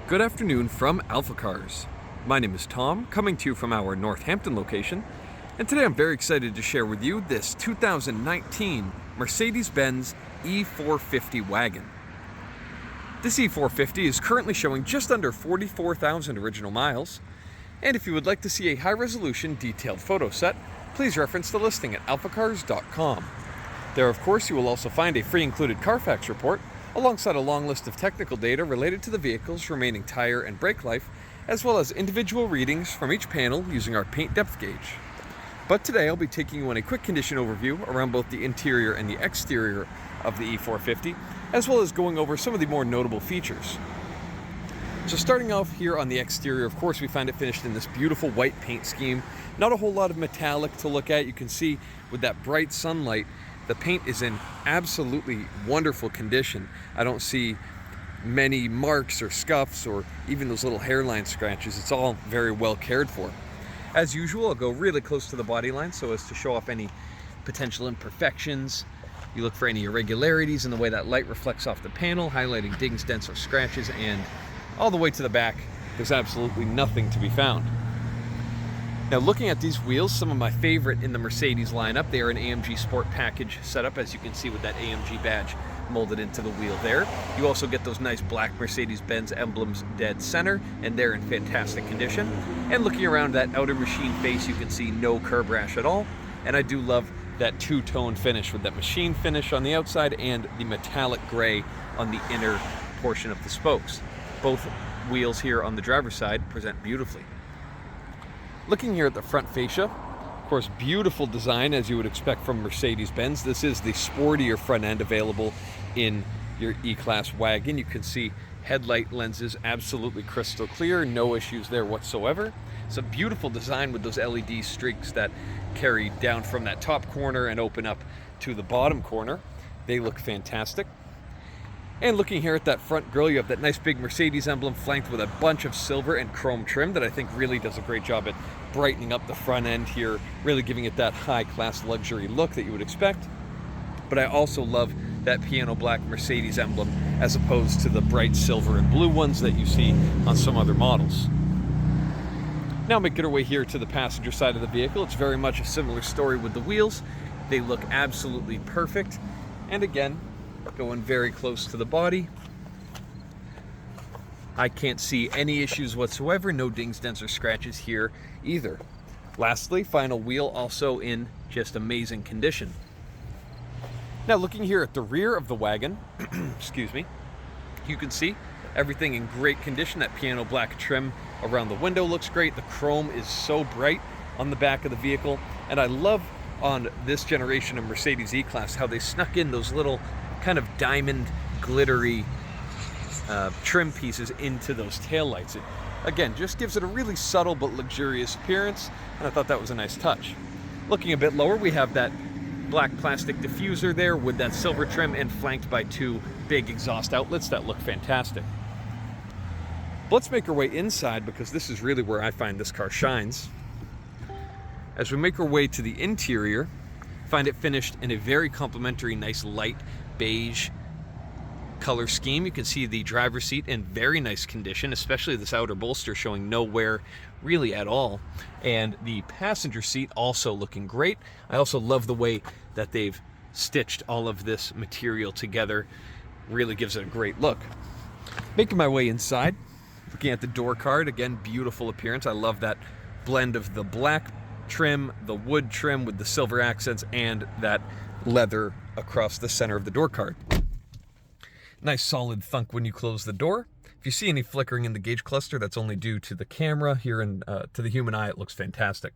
Good afternoon from AlphaCars. My name is Tom, coming to you from our North Hampton location, and today I'm very excited to share with you this 2019 Mercedes-Benz E450 wagon. This E450 is currently showing just under 44,000 original miles, and if you would like to see a high-resolution detailed photo set, please reference the listing at alphacars.com. There, of course, you will also find a free included Carfax report, alongside a long list of technical data related to the vehicle's remaining tire and brake life, as well as individual readings from each panel using our paint depth gauge. But today I'll be taking you on a quick condition overview around both the interior and the exterior of the E450, as well as going over some of the more notable features. So starting off here on the exterior, of course, we find it finished in this beautiful white paint scheme. Not a whole lot of metallic to look at. You can see with that bright sunlight, the paint is in absolutely wonderful condition. I don't see many marks or scuffs or even those little hairline scratches. It's all very well cared for. As usual, I'll go really close to the body line so as to show off any potential imperfections. You look for any irregularities in the way that light reflects off the panel, highlighting dings, dents, or scratches, and all the way to the back, there's absolutely nothing to be found. Now, looking at these wheels, some of my favorite in the Mercedes lineup, they are an AMG Sport package setup, as you can see with that AMG badge molded into the wheel there. You also get those nice black Mercedes-Benz emblems dead center, and they're in fantastic condition. And looking around that outer machine face, you can see no curb rash at all. And I do love that two-tone finish with that machine finish on the outside and the metallic gray on the inner portion of the spokes. Both wheels here on the driver's side present beautifully. Looking here at the front fascia, of course, beautiful design as you would expect from Mercedes-Benz. This is the sportier front end available in your E-Class wagon. You can see headlight lenses absolutely crystal clear, no issues there whatsoever. It's a beautiful design with those LED streaks that carry down from that top corner and open up to the bottom corner. They look fantastic. And looking here at that front grille, you have that nice big Mercedes emblem flanked with a bunch of silver and chrome trim that I think really does a great job at brightening up the front end here, really giving it that high-class luxury look that you would expect. But I also love that piano black Mercedes emblem as opposed to the bright silver and blue ones that you see on some other models. Now making our way here to the passenger side of the vehicle, it's very much a similar story with the wheels. They look absolutely perfect. And again, going very close to the body, I can't see any issues whatsoever, no dings, dents, or scratches here either. Lastly, final wheel also in just amazing condition. Now looking here at the rear of the wagon, excuse me, you can see everything in great condition. That piano black trim around the window looks great. The chrome is so bright on the back of the vehicle, and I love on this generation of Mercedes E-Class how they snuck in those little kind of diamond glittery trim pieces into those taillights. It, again, just gives it a really subtle but luxurious appearance, and I thought that was a nice touch. Looking a bit lower, we have that black plastic diffuser there with that silver trim and flanked by two big exhaust outlets that look fantastic. But let's make our way inside, because this is really where I find this car shines. As we make our way to the interior, find it finished in a very complimentary, nice light beige color scheme. You can see the driver's seat in very nice condition, especially this outer bolster showing no wear really at all. And the passenger seat also looking great. I also love the way that they've stitched all of this material together. Really gives it a great look. Making my way inside, looking at the door card, again, beautiful appearance. I love that blend of the black trim, the wood trim with the silver accents, and that leather across the center of the door card. Nice solid thunk when you close the door. If you see any flickering in the gauge cluster, that's only due to the camera here, and to the human eye, it looks fantastic.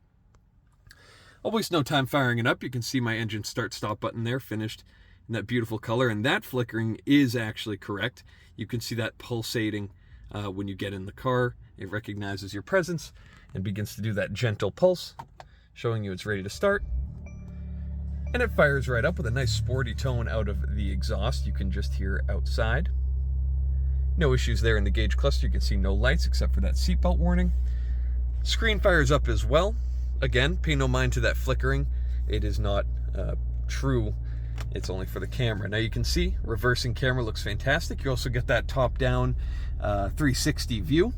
I'll waste no time firing it up. You can see my engine start-stop button there, finished in that beautiful color, and that flickering is actually correct. You can see that pulsating when you get in the car. It recognizes your presence and begins to do that gentle pulse, showing you it's ready to start. And it fires right up with a nice sporty tone out of the exhaust. You can just hear outside. No issues there in the gauge cluster. You can see no lights except for that seatbelt warning. Screen fires up as well. Again, pay no mind to that flickering. It is not true. It's only for the camera. Now you can see reversing camera looks fantastic. You also get that top-down 360 view.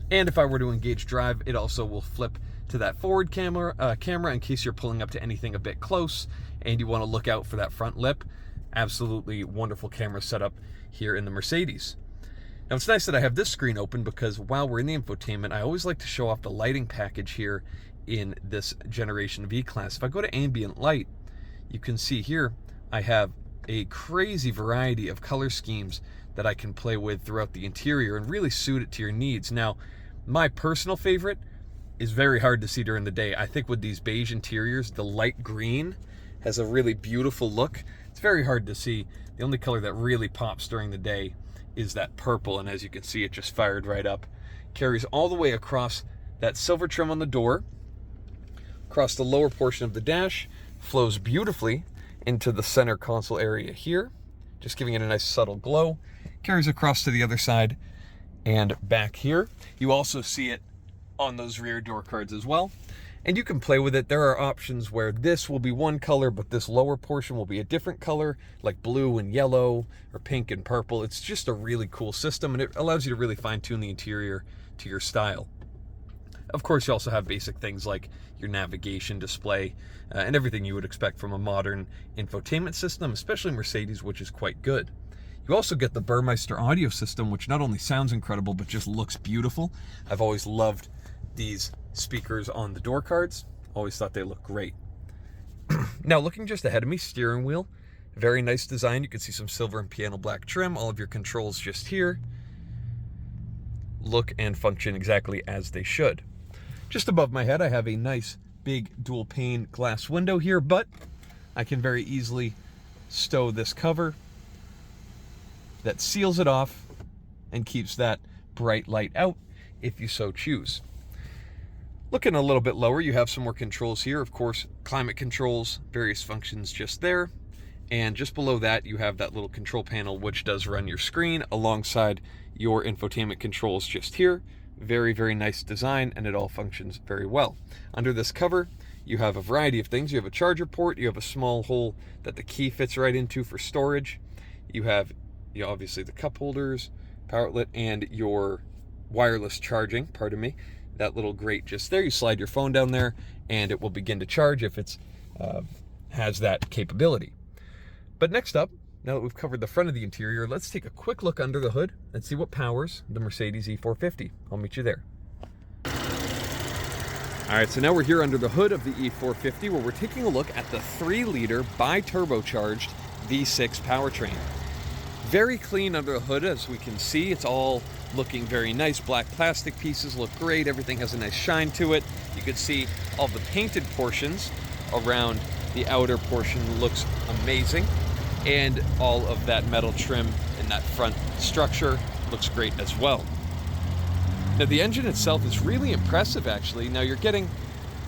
And if I were to engage drive, it also will flip to that forward camera in case you're pulling up to anything a bit close and you want to look out for that front lip. Absolutely wonderful camera setup here in the Mercedes. Now it's nice that I have this screen open because while we're in the infotainment, I always like to show off the lighting package here in this generation V-Class. If I go to ambient light, you can see here I have a crazy variety of color schemes that I can play with throughout the interior and really suit it to your needs. Now, my personal favorite is very hard to see during the day. I think with these beige interiors, the light green has a really beautiful look. It's very hard to see. The only color that really pops during the day is that purple, and as you can see, it just fired right up. Carries all the way across that silver trim on the door, across the lower portion of the dash, flows beautifully into the center console area here, just giving it a nice subtle glow. Carries across to the other side and back here. You also see it on those rear door cards as well. And you can play with it. There are options where this will be one color, but this lower portion will be a different color, like blue and yellow or pink and purple. It's just a really cool system, and it allows you to really fine-tune the interior to your style. Of course, you also have basic things like your navigation display and everything you would expect from a modern infotainment system, especially Mercedes, which is quite good. You also get the Burmeister audio system, which not only sounds incredible, but just looks beautiful. I've always loved these speakers on the door cards. Always thought they look great. Now, looking just ahead of me, steering wheel, very nice design. You can see some silver and piano black trim. All of your controls just here look and function exactly as they should. Just above my head, I have a nice big dual pane glass window here, but I can very easily stow this cover that seals it off and keeps that bright light out if you so choose. Looking a little bit lower, you have some more controls here. Of course, climate controls, various functions just there. And just below that, you have that little control panel, which does run your screen alongside your infotainment controls just here. Very, very nice design, and it all functions very well. Under this cover, you have a variety of things. You have a charger port. You have a small hole that the key fits right into for storage. You have, obviously, the cup holders, power outlet, and your wireless charging, pardon me. That little grate just there. You slide your phone down there and it will begin to charge if it's has that capability. But next up, now that we've covered the front of the interior, let's take a quick look under the hood and see what powers the Mercedes E450. I'll meet you there. All right, so now we're here under the hood of the E450 where we're taking a look at the 3-liter bi-turbocharged V6 powertrain. Very clean under the hood, as we can see. It's all looking very nice. Black plastic pieces look great. Everything has a nice shine to it. You can see all the painted portions around the outer portion looks amazing. And all of that metal trim in that front structure looks great as well. Now the engine itself is really impressive actually. Now you're getting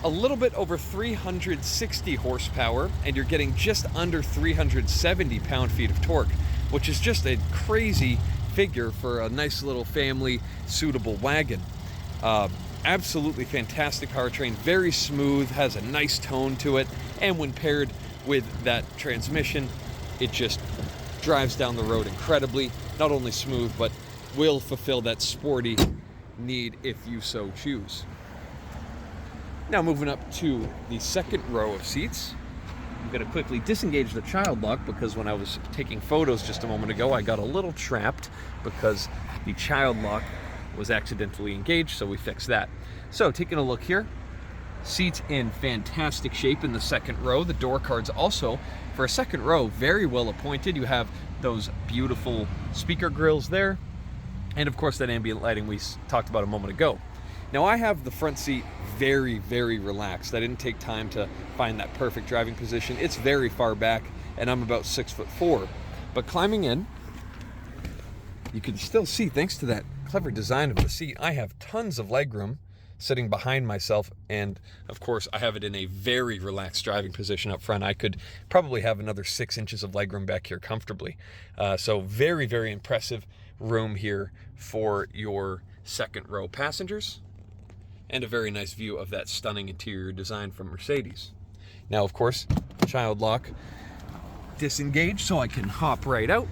a little bit over 360 horsepower and you're getting just under 370 pound-feet of torque, which is just a crazy figure for a nice little family suitable wagon. Absolutely fantastic powertrain, very smooth, has a nice tone to it, and when paired with that transmission, it just drives down the road incredibly. Not only smooth, but will fulfill that sporty need if you so choose. Now moving up to the second row of seats, I'm going to quickly disengage the child lock because when I was taking photos just a moment ago, I got a little trapped because the child lock was accidentally engaged, so we fixed that. So taking a look here, seats in fantastic shape in the second row. The door cards also, for a second row, very well appointed. You have those beautiful speaker grills there, and of course that ambient lighting we talked about a moment ago. Now I have the front seat very, very relaxed. I didn't take time to find that perfect driving position. It's very far back and I'm about 6'4". But climbing in, you can still see, thanks to that clever design of the seat, I have tons of legroom sitting behind myself, and of course I have it in a very relaxed driving position up front. I could probably have another 6 inches of legroom back here comfortably. So very, very impressive room here for your second row passengers, and a very nice view of that stunning interior design from Mercedes. Now, of course, child lock disengaged so I can hop right out.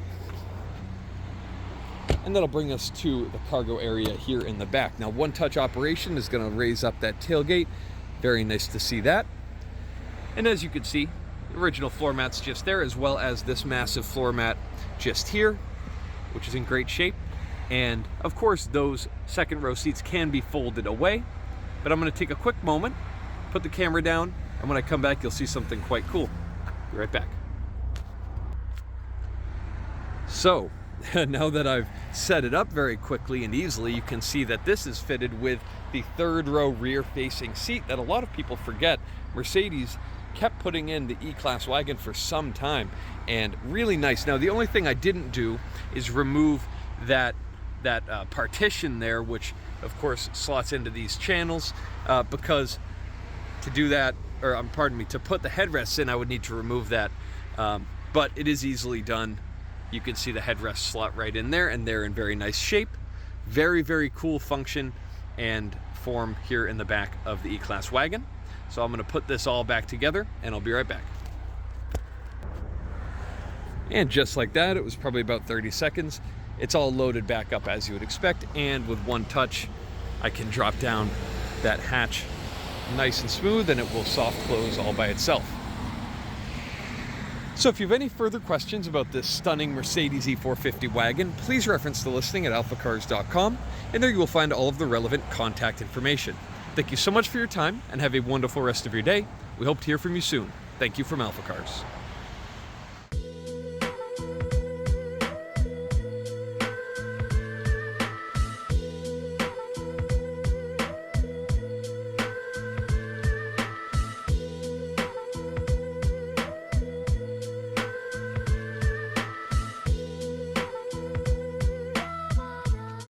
and that'll bring us to the cargo area here in the back. Now, one-touch operation is going to raise up that tailgate. Very nice to see that. And as you can see, the original floor mat's just there, as well as this massive floor mat just here, which is in great shape. And of course, those second row seats can be folded away, but I'm going to take a quick moment, put the camera down, and when I come back, you'll see something quite cool. Be right back. So, now that I've set it up very quickly and easily, you can see that this is fitted with the third row rear facing seat that a lot of people forget. Mercedes kept putting in the E-Class wagon for some time, and really nice. Now, the only thing I didn't do is remove that partition there, which of course slots into these channels, because to do that, or pardon me, to put the headrests in, I would need to remove that, but it is easily done. You can see the headrest slot right in there, and they're in very nice shape. Very, very cool function and form here in the back of the E-Class wagon. So I'm going to put this all back together, and I'll be right back. And just like that, it was probably about 30 seconds. It's all loaded back up as you would expect, and with one touch, I can drop down that hatch nice and smooth, and it will soft close all by itself. So if you have any further questions about this stunning Mercedes E450 wagon, please reference the listing at alphacars.com, and there you will find all of the relevant contact information. Thank you so much for your time, and have a wonderful rest of your day. We hope to hear from you soon. Thank you from AlphaCars.